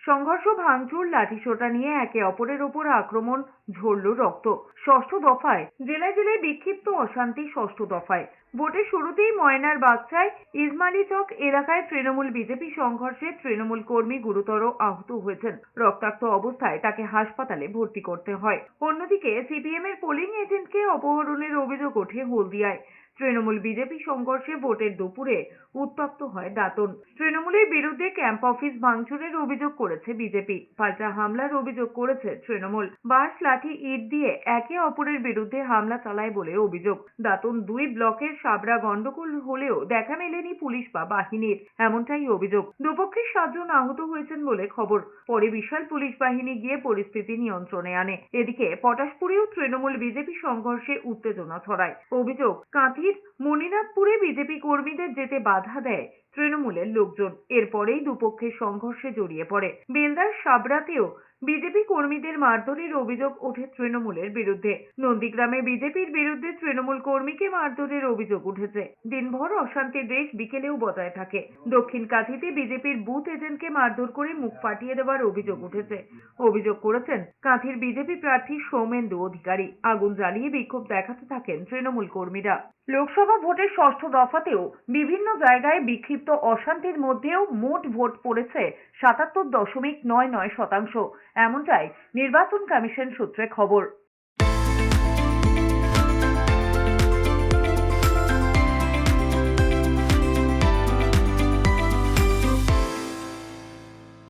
সংঘর্ষ, ভাঙচুর, লাঠিসোঁটা নিয়ে একে অপরের ওপর আক্রমণ, ঝরল রক্ত। ষষ্ঠ দফায় জেলায় জেলায় বিক্ষিপ্ত অশান্তি। ষষ্ঠ দফায় ভোটের শুরুতেই ময়নার বাগচায় ইসমাইলীচক এলাকায় তৃণমূল বিজেপি সংঘর্ষে তৃণমূল কর্মী গুরুতর আহত হয়েছেন। রক্তাক্ত অবস্থায় তাকে হাসপাতালে ভর্তি করতে হয়। অন্যদিকে সিপিএম এর পোলিং এজেন্টকে অপহরণের অভিযোগ ওঠে হলদিয়ায়। তৃণমূল বিজেপি সংঘর্ষে ভোটের দুপুরে উত্তপ্ত হয় দাঁতন। তৃণমূলের বিরুদ্ধে ক্যাম্প অফিস ভাঙচুরের অভিযোগ করেছে বিজেপি। পাল্টা হামলার অভিযোগ করেছে তৃণমূল। বাঁশ, লাঠি, ইট দিয়ে একে অপরের বিরুদ্ধে হামলা চালায় বলে অভিযোগ। দাঁতন 2 ব্লকের সাবরা গন্ডগোল হলেও দেখা মেলেনি পুলিশ বা বাহিনীর, এমনটাই অভিযোগ। দুপক্ষের 7 জন আহত হয়েছেন বলে খবর। পরে বিশাল পুলিশ বাহিনী গিয়ে পরিস্থিতি নিয়ন্ত্রণে আনে। এদিকে পটাশপুরেও তৃণমূল বিজেপি সংঘর্ষে উত্তেজনা ছড়ায়। অভিযোগ, কাঁথির মণিনাথপুরে বিজেপি কর্মীদের যেতে বাধা দেয় তৃণমূলের লোকজন। এরপরেই দুপক্ষের সংঘর্ষে জড়িয়ে পড়ে। বেলদার সাবরাতেও বিজেপি কর্মীদের মারধরের অভিযোগ ওঠে তৃণমূলের বিরুদ্ধে। নন্দীগ্রামে বিজেপির বিরুদ্ধে তৃণমূল কর্মীকে মারধরের অভিযোগ উঠেছে। দিনভর অশান্তির রেশ বিকেলেও বজায় থাকে। দক্ষিণ কাঁথিতে বিজেপির বুথ এজেন্টকে মারধর করে মুখ ফাটিয়ে দেওয়ার অভিযোগ উঠেছে। অভিযোগ করেছেন কাঁথির বিজেপি প্রার্থী সৌমেন্দু অধিকারী। আগুন জ্বালিয়ে বিক্ষোভ দেখাতে থাকেন তৃণমূল কর্মীরা। লোকসভা ভোটের ষষ্ঠ দফাতেও বিভিন্ন জায়গায় বিক্ষিপ্ত অশান্তির মধ্যেও মোট ভোট পড়েছে 77.99%। এমনটাই নির্বাচন কমিশন সূত্রে খবর।